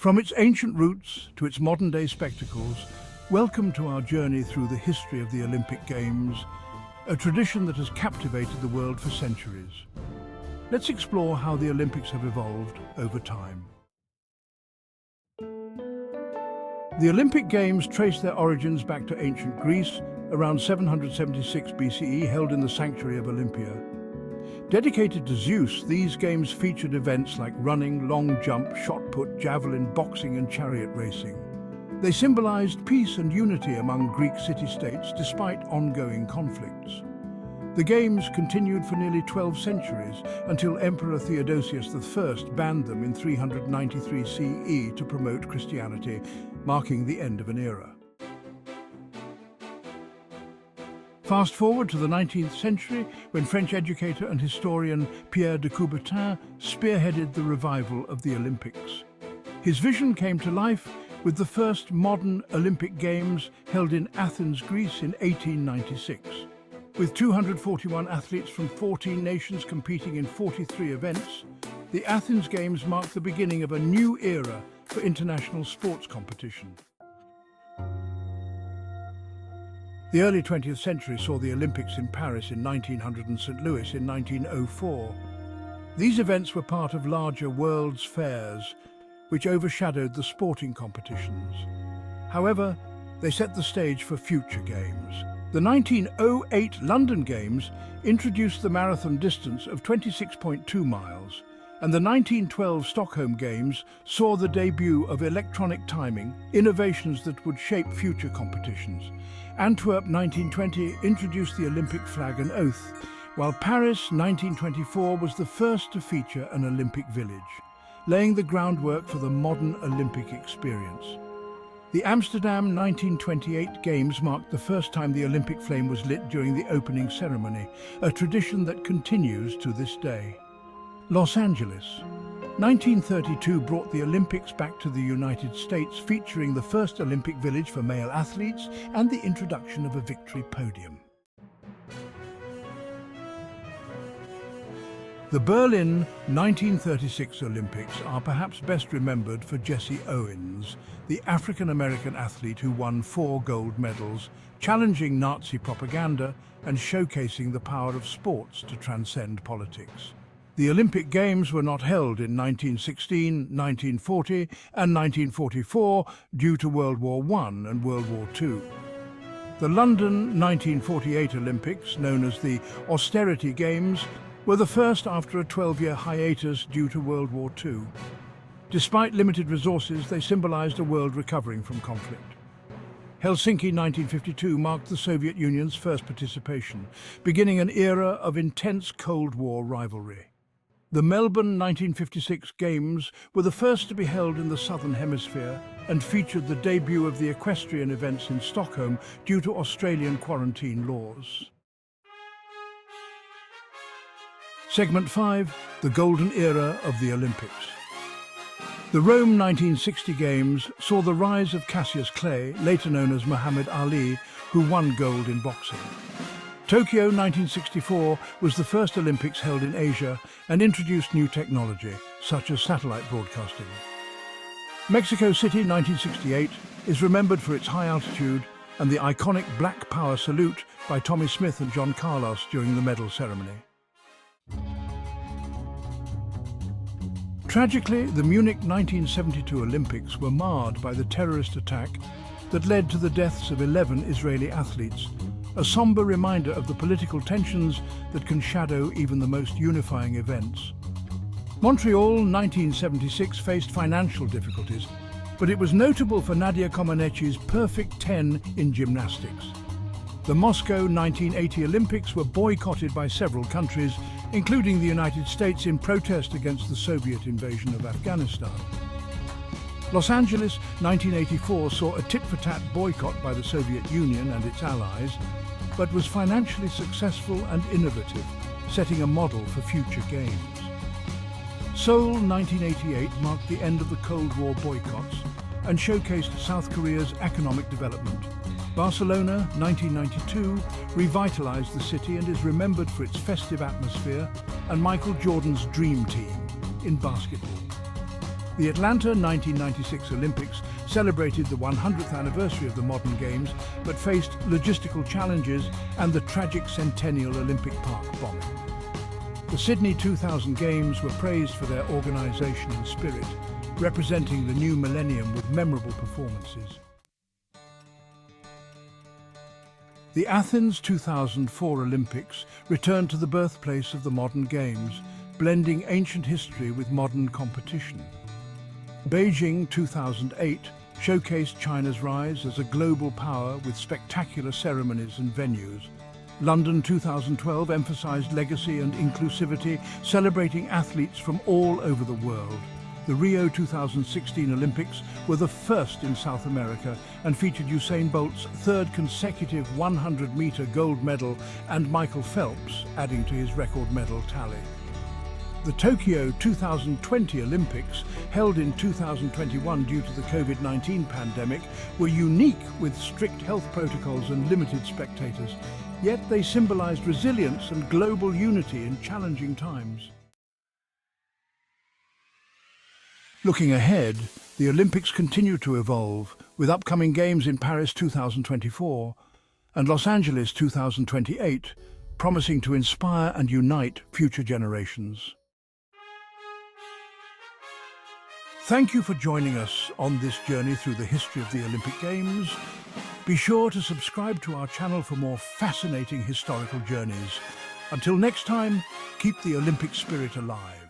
From its ancient roots to its modern-day spectacles, welcome to our journey through the history of the Olympic Games, a tradition that has captivated the world for centuries. Let's explore how the Olympics have evolved over time. The Olympic Games trace their origins back to ancient Greece, around 776 BCE, held in the sanctuary of Olympia. Dedicated to Zeus, these games featured events like running, long jump, shot put, javelin, boxing and chariot racing. They symbolized peace and unity among Greek city-states despite ongoing conflicts. The Games continued for nearly 12 centuries until Emperor Theodosius I banned them in 393 CE to promote Christianity, marking the end of an era. Fast forward to the 19th century, when French educator and historian Pierre de Coubertin spearheaded the revival of the Olympics. His vision came to life with the first modern Olympic Games held in Athens, Greece in 1896. With 241 athletes from 14 nations competing in 43 events, the Athens Games marked the beginning of a new era for international sports competition. The early 20th century saw the Olympics in Paris in 1900 and St. Louis in 1904. These events were part of larger World's Fairs, which overshadowed the sporting competitions. However, they set the stage for future games. The 1908 London Games introduced the marathon distance of 26.2 miles, and the 1912 Stockholm Games saw the debut of electronic timing, innovations that would shape future competitions. Antwerp 1920 introduced the Olympic flag and oath, while Paris 1924 was the first to feature an Olympic village, laying the groundwork for the modern Olympic experience. The Amsterdam 1928 Games marked the first time the Olympic flame was lit during the opening ceremony, a tradition that continues to this day. Los Angeles 1932 brought the Olympics back to the United States, featuring the first Olympic village for male athletes and the introduction of a victory podium. The Berlin 1936 Olympics are perhaps best remembered for Jesse Owens, the African-American athlete who won 4 gold medals, challenging Nazi propaganda and showcasing the power of sports to transcend politics. The Olympic Games were not held in 1916, 1940 and 1944 due to World War I and World War II. The London 1948 Olympics, known as the Austerity Games, were the first after a 12-year hiatus due to World War II. Despite limited resources, they symbolized a world recovering from conflict. Helsinki 1952 marked the Soviet Union's first participation, beginning an era of intense Cold War rivalry. The Melbourne 1956 Games were the first to be held in the Southern Hemisphere and featured the debut of the equestrian events in Stockholm due to Australian quarantine laws. Segment 5, the Golden Era of the Olympics. The Rome 1960 Games saw the rise of Cassius Clay, later known as Muhammad Ali, who won gold in boxing. Tokyo 1964 was the first Olympics held in Asia and introduced new technology, such as satellite broadcasting. Mexico City 1968 is remembered for its high altitude and the iconic Black Power salute by Tommy Smith and John Carlos during the medal ceremony. Tragically, the Munich 1972 Olympics were marred by the terrorist attack that led to the deaths of 11 Israeli athletes, a somber reminder of the political tensions that can shadow even the most unifying events. Montreal 1976 faced financial difficulties, but it was notable for Nadia Comaneci's perfect 10 in gymnastics. The Moscow 1980 Olympics were boycotted by several countries, including the United States, in protest against the Soviet invasion of Afghanistan. Los Angeles 1984 saw a tit-for-tat boycott by the Soviet Union and its allies, but was financially successful and innovative, setting a model for future games. Seoul 1988 marked the end of the Cold War boycotts and showcased South Korea's economic development. Barcelona 1992 revitalized the city and is remembered for its festive atmosphere and Michael Jordan's dream team in basketball. The Atlanta 1996 Olympics celebrated the 100th anniversary of the modern games, but faced logistical challenges and the tragic Centennial Olympic Park bombing. The Sydney 2000 Games were praised for their organisation and spirit, representing the new millennium with memorable performances. The Athens 2004 Olympics returned to the birthplace of the modern games, blending ancient history with modern competition. Beijing 2008 showcased China's rise as a global power with spectacular ceremonies and venues. London 2012 emphasized legacy and inclusivity, celebrating athletes from all over the world. The Rio 2016 Olympics were the first in South America and featured Usain Bolt's third consecutive 100-meter gold medal and Michael Phelps adding to his record medal tally. The Tokyo 2020 Olympics, held in 2021 due to the COVID-19 pandemic, were unique with strict health protocols and limited spectators, yet they symbolized resilience and global unity in challenging times. Looking ahead, the Olympics continue to evolve, with upcoming Games in Paris 2024 and Los Angeles 2028 promising to inspire and unite future generations. Thank you for joining us on this journey through the history of the Olympic Games. Be sure to subscribe to our channel for more fascinating historical journeys. Until next time, keep the Olympic spirit alive.